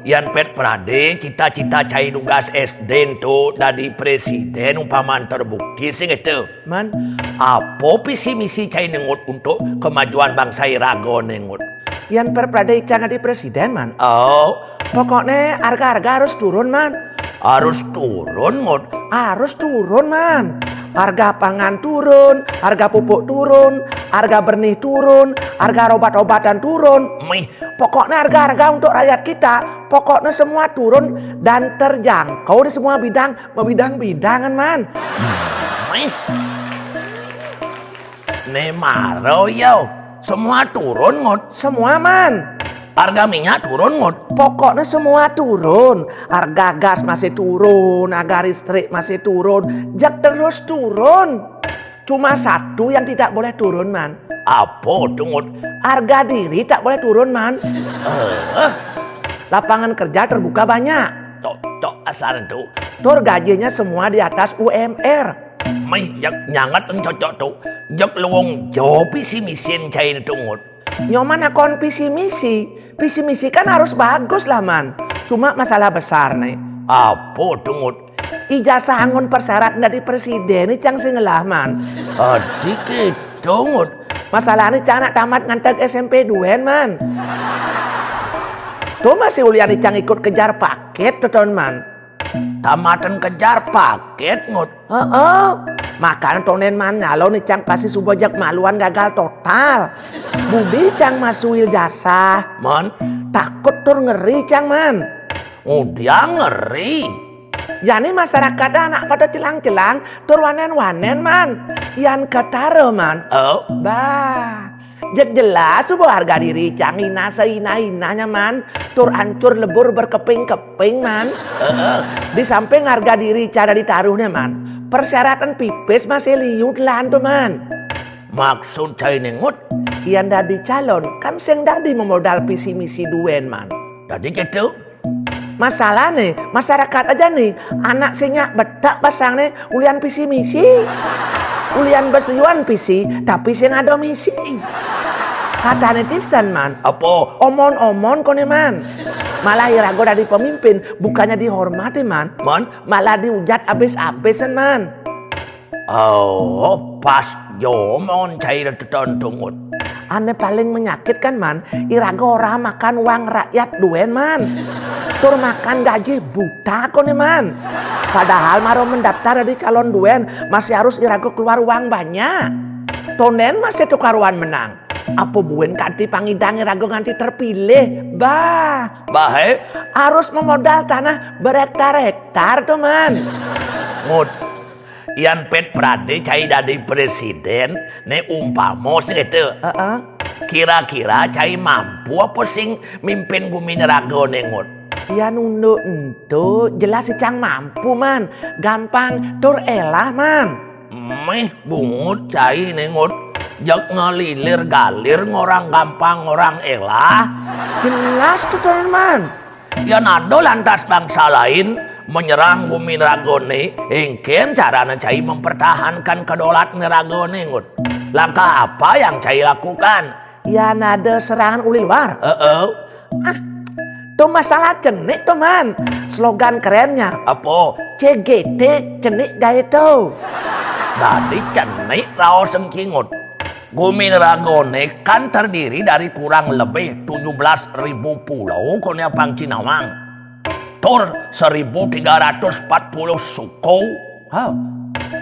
Yan pet prade cita-cita cai nugas SD tu dadi presiden umpaman terbukti sing itu. Man, Apa visi misi cai nengut untuk kemajuan bangsa Irago nengut? yan perprade jangan di presiden man. Oh, Pokoknya harga-harga harus turun man. harus turun ngut. Harus turun man. Harga pangan turun, harga pupuk turun, harga benih turun, harga obat-obatan turun. Mih, Pokoknya harga-harga untuk rakyat kita, pokoknya semua turun dan terjangkau di semua bidang-bidangan man. mih. Ne maro yo, semua turun ngut. Semua man. Harga minyak turun ngut. Pokoknya semua turun. Harga gas masih turun, harga listrik masih turun. Jak terus turun. Cuma satu yang tidak boleh turun man. Apa tuh ngut? Harga diri tak boleh turun man. Lapangan kerja terbuka banyak. Cok asal tuh. Tur gajinya semua di atas UMR. Mih, jak nyangat cocok tuh. Jak luwung jo visi misin cai itu ngut. Nyoman akon visi misi. Visi misi kan harus bagus lah man. Cuma masalah besar nih. Apa tuh ngut? Ijazah angon persyarat dari presiden ini cang singelah man. Adik itu ngut. Masalahnya cang anak tamat ngantek SMP 2 man. Tuh masih ulian cang ikut kejar paket tuh ton man. Tamatan kejar paket ngut. Makan tonen man nyalo nih cang pasti subojak maluan gagal total. Budi cang masuil jasa. Man, Takut tur ngeri cang man. udah ngeri. Yani masyarakat anak pada celang-celang tur wanen-wanen man. Yan ketara man. Oh, Bah, jelas subuh harga diri cang ina seina-inanya man. Tur hancur lebur berkeping-keping man. Di samping harga diri cara ditaruhnya man. Persyaratan pipis masih liut lah tuh man. maksud cai nengut. Iyan dadi calon kan sing dadi memodal visi misi duen man. Jadi gitu. Masalah nih, masyarakat aja nih, anak sinyak bedak pasang nih, ulian visi misi. Ulian besliuan visi, tapi sing ada misi. Kata netizen man, Apa? omon-omon kone man. Malah Irago dari pemimpin, bukannya dihormati man. Man? Malah diujat abis-abisan man. Oh, pas jo mon cai teton tungut. Aneh paling menyakitkan man, Irago orang makan uang rakyat duen man. Tur makan gaji buta kone man. Padahal maro mendaftar di calon duen masih harus Irago keluar uang banyak. Tonen masih tukaruan menang. Apa buen kanti pangidang Irago nganti terpilih. Bah, Bahe, harus memodal tanah berhektar-hektar tuh man. ngut. Ian pet prade cai dadi presiden ne umpamo sing itu. Kira-kira cai mampu apa sing mimpin Guminerago nengut. Ya nunduk entu jelas si cang mampu man. Gampang tur elah man. Meh bungut cai nengut. Jak ngelilir galir ngorang gampang orang elah. Jelas tuh teman. Ya nado lantas bangsa lain menyerang Guminerago ingken carana cai mempertahankan kedaulatan Neragone ngut. Langkah apa yang cai lakukan? Ya nada serangan uli luar. Tuh masalah cenik teman. Slogan kerennya Apa? CGT cenik gaya tuh. Dari cenik rao sengkingut. Guminerago kan terdiri dari kurang lebih 17.000 pulau konya Pangkinawang. Tur 1.340 suku.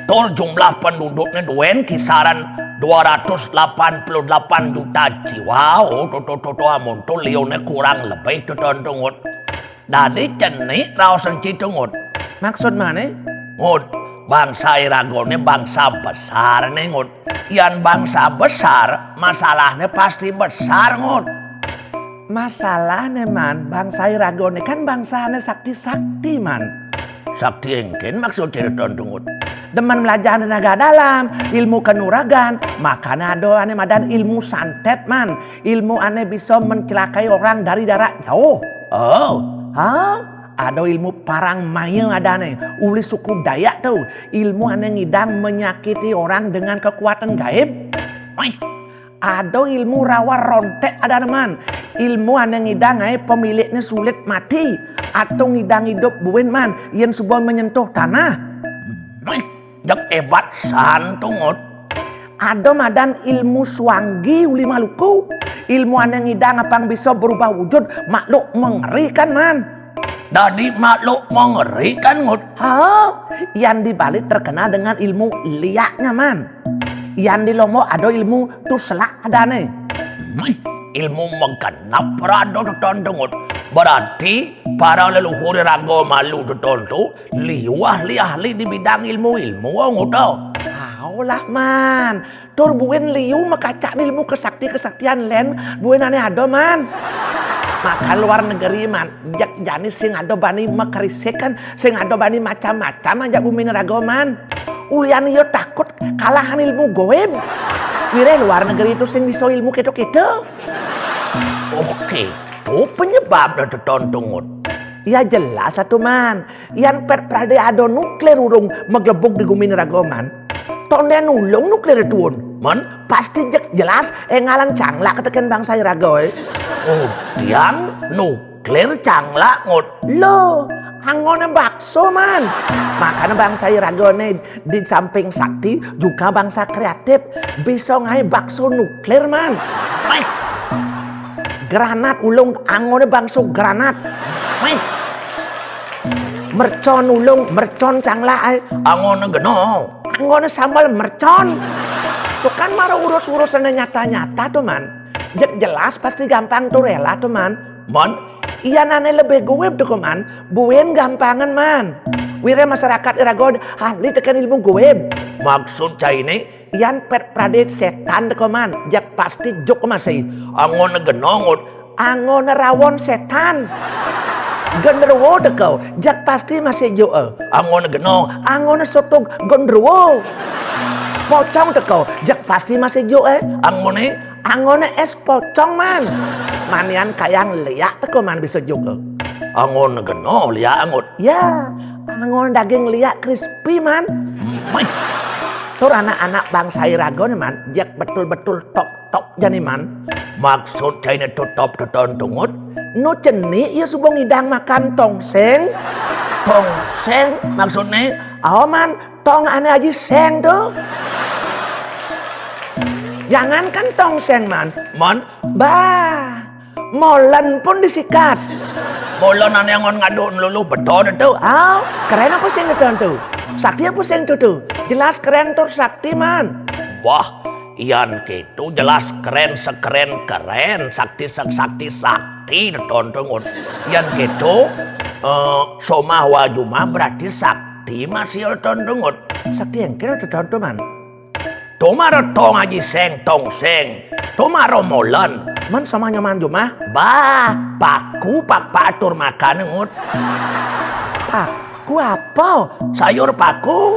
Tur jumlah penduduknya duen kisaran 288 juta jiwa. Toto amun tu lione kurang lebih tungut. Dari cenik rao sengkitungut. Maksud mana? Ngut, bangsa Iragone bangsa besar nih ngut. Yan bangsa besar, masalahnya pasti besar ngut. Masalahnya man, bangsa Iragone kan bangsanya sakti-sakti man. Sakti engken maksud cerita ngut. Demen belajar tenaga dalam, ilmu kanuragan, makanya ada ane madan ilmu santet man. Ilmu ane bisa mencelakai orang dari jarak jauh. Oh, Ada ilmu parang mayang ada nih. Uli suku Dayak tuh. Ilmu ane ngidang menyakiti orang dengan kekuatan gaib. wih, Ada ilmu rawa rontek ada man. Ilmu ane ngidang ay pemiliknya sulit mati atau ngidang hidup buen man yang sebuah menyentuh tanah. Jak ebat santungut. Ada madan ilmu swanggi uli Maluku. Ilmu ane ngidang apang bisa berubah wujud makhluk mengerikan man. Dadi makhluk mengerikan ngut. Yang dibalik terkenal dengan ilmu liaknya man. Yang di Lombok ada ilmu tuslak ada nih. Ilmu menggenap rado tetontungut. Berarti para leluhur rago malu tetontu liu ahli di bidang ilmu ngut. Lah man, tur buen liu makacak ilmu kesaktian len buen aneh ada man. Maka luar negeri man, jak janis sing ada bani makarisekan, sing ada bani macam-macam aja bumi nerago man. Ulian yo takut kalahan ilmu goib. Wire luar negeri itu sing bisa ilmu keto-keto. Oke, itu penyebab tetontungut. Ya jelas lah tuh man. Yang perprade ada nuklir urung meglebuk di bumi nerago man. Tonde nulung nuklir tuun. Man, pasti jelas ngalan canglak ketekan bangsa iragoy. Oh, tiang nuklir canglak ngut. Loh, angone bakso man. Makanya bangsa iragone di samping sakti juga bangsa kreatif. Bisa ngai bakso nuklir man. Granat ulung angone bangso granat. Mercon ulung mercon canglak. Angone geno. Angone sambal mercon. Tuh kan maro urus-urusannya nyata-nyata tuh man. Jelas pasti gampang tuh rela tuh man. Man, iya nane lebih goib tuh man. Buen gampangan man. Wira masyarakat iragon ahli tekan ilmu goib. Maksud cai ini? Iyan perprade setan tuh man. Jak pasti jok masih. Angone genongut. Angone rawon setan. Genderuwo teko, jak pasti masih jo. Angone genong. Angone sotog genderuwo. Pocong teko, jak pasti masih jo. Angone es pocong man. Manian kayang liak teko man bisa juga. Angone genong liak angut. Ya, angone daging liak crispy man. Tur anak-anak bangsa iragon man, jak betul-betul top jani man. Maksud cai ini top tetontungut. No ceni ya subong idang makan tongseng. Tongseng maksudnya? Oh man, tong aneh aja seng tuh. Jangan kan tongseng man. Man? Bah, molen pun disikat. Molen aneh ngon ngadun lulu beton itu. Keren apa sing itu tuh? Sakti apa sing tuh? Jelas keren tur sakti man. Wah, iyan gitu jelas keren sekeren sakti tetontungut. Iyan gitu somah wajumah berarti sakti masih tetontungut. Sakti yang kira tetontu man. Tomaro tong aji seng tongseng. Tomaro molen. Man sama nyaman jumah. Bah, paku atur makan ngut. Paku apa? Sayur paku.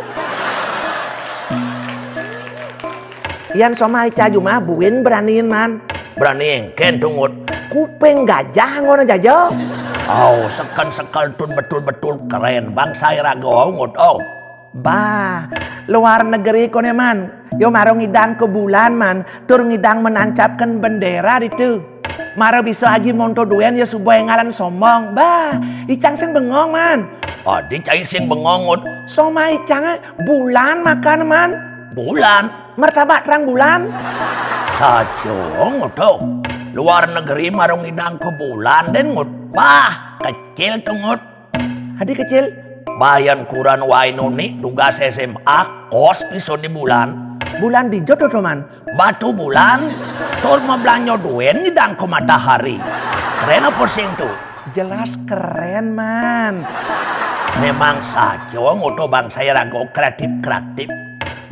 Yan sama ica jumah buin beraniin man. Berani engken tungut. Kuping gajah ngono jajo. Oh, seken tun betul-betul keren bangsa irago ngut. Oh. Bah, luar negeri kone man. Yo maro ngidang ke bulan man. Tur ngidang menancapkan bendera itu. Maro bisa aji monto duen ya subuh ngalan sombong. Bah, icang sing bengong man. Di cai sing bengong ngut. Soma icang bulan makan man. Bulan? Martabak terang bulan. Sajong ngut. Luar negeri maro ngidang ke bulan den ngut. Bah, kecil tuh ngut. Hadi kecil. Bayan kuran wainuni tugas SMA kos piso di bulan. Bulan di jodoh teman. Batu bulan. Tur mau belanyo duen ngidang ke matahari. Keren apa sing tuh? Jelas keren man. Memang saja nguto bangsa rago kreatif.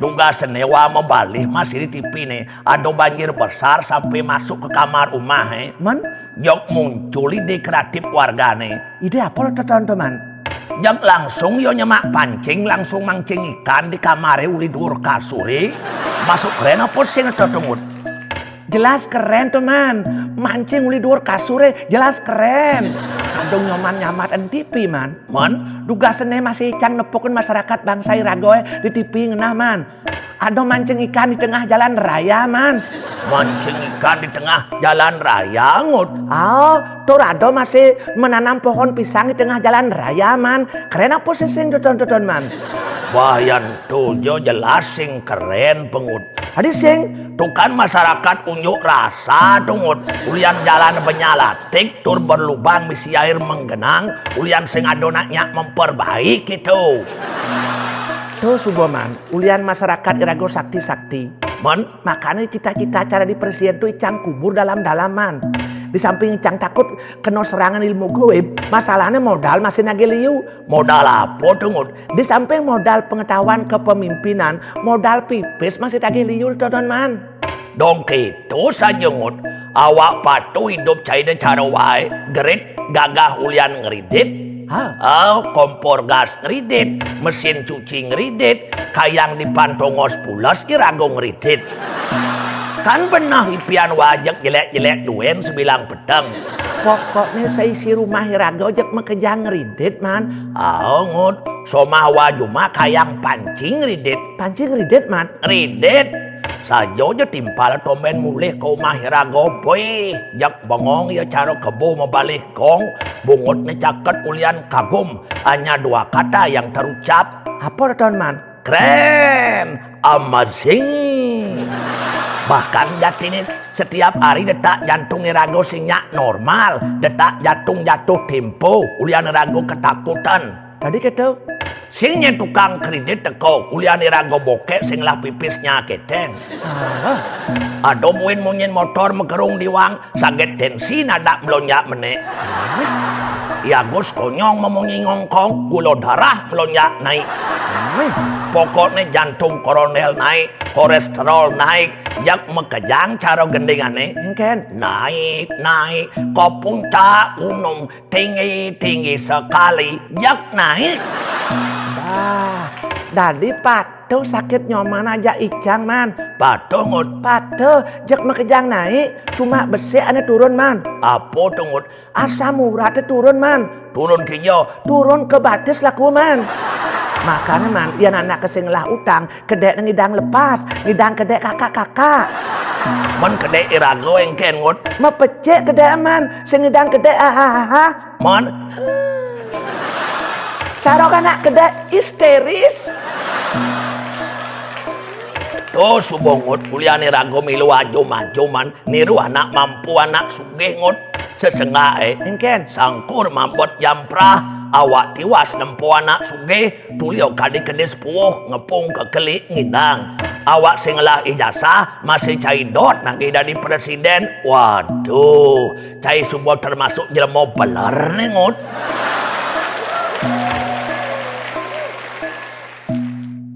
Duga senewa mau balik masih di TV nih. Ada banjir besar sampai masuk ke kamar rumah. Man? Jok muncul ide kreatif wargane. Ide apa lo teman-teman? Jak langsung yo nyemak pancing langsung mancing ikan di kamare uli dur kasuri. Masuk keren apa sih ngetetungut? Jelas keren teman. Mancing uli dur kasure jelas keren. Adong nyaman-nyamat en TV man. Man? Duga sene masih cang nepokin masyarakat bangsa iragoe di TV ngenah man. Ada mancing ikan di tengah jalan raya, man. Mancing ikan di tengah jalan raya, Ngut. Oh, Torado masih menanam pohon pisang di tengah jalan raya, man. Keren apa sih sing tonton man? Wah, yang tujuh jelas sing keren, Pengut. Adi sing Tuh kan masyarakat unjuk rasa tungut. Ulian jalan penyalatik tur berlubang misi air menggenang. Ulian sing adonaknya memperbaik gitu. tuh Suboman, ulian masyarakat irago sakti-sakti. Men, Makanya cita-cita cara di presiden tuh icang kubur dalam-dalaman. Di samping icang takut kena serangan ilmu goib, masalahnya modal masih nageliu. modal apa tungut? Di samping modal pengetahuan kepemimpinan, modal pipis masih nageliu tonton man. Dong gitu saja Ngut. Awak patuh hidup caida cara wae. Gerit gagah ulian ngeridit. Kompor gas ngeridit. Mesin cuci ngeridit. Kayang dipantongos pulas irago ngeridit. Kan benar hipian wajak jelek-jelek duen sebilang pedang. Pokoknya saya isi rumah irago ojek mekejang ngeridit man. Ngut. Somah wajuma kayang pancing ngeridit. Pancing ngeridit man. Ngeridit. Saja aja timpal tomen mulih kau mahira gopoy. Jak bangong ya cara kebo membalik kong. Bungut ne caket ulian kagum. Hanya dua kata yang terucap. Apa tonton man? Keren. Amazing. Bahkan jatine setiap hari detak jantung irago sinyak normal. Detak jantung jatuh tempo. Ulian irago ketakutan. Tadi gitu. Singnya tukang kredit teko ulian irago bokek sing lah pipisnya keteng. Ado buin munyin motor megerung diwang saget tensi nada melonjak menek. Ya gus konyong memunyi ngongkong gula darah melonjak naik. Pokoknya jantung koronel naik, kolesterol naik, jak mekejang cara gendingane. Engken. Naik, ke puncak gunung tinggi sekali, jak naik. Dadi patuh sakit nyoman aja icang man. Patuh Ngut. Patuh jak mekejang naik, cuma besi ane turun man. Apa tuh Ngut? Asam uratnya turun man. Turun kijo. Turun ke batis laku man. Makanya man, ian anak kesing lah utang, kedek ngidang lepas, ngidang kedek kakak-kakak. Men kedek irago engken Ngut. Mepecek kedek man, sing ngidang kedek Men Cara anak kedek histeris. tuh subongut kuliah irago milu ajuman niru anak mampu anak sugih Ngut. Sesengae Engken. sangkur mambot jamprah awak tiwas nempo anak sugih tulio kadi kedes puuh ngepung kekelik nginang. Awak singlah ijazah masih cai dot nang dari presiden. Waduh, cai subuh termasuk jelmo beler nih Ngut.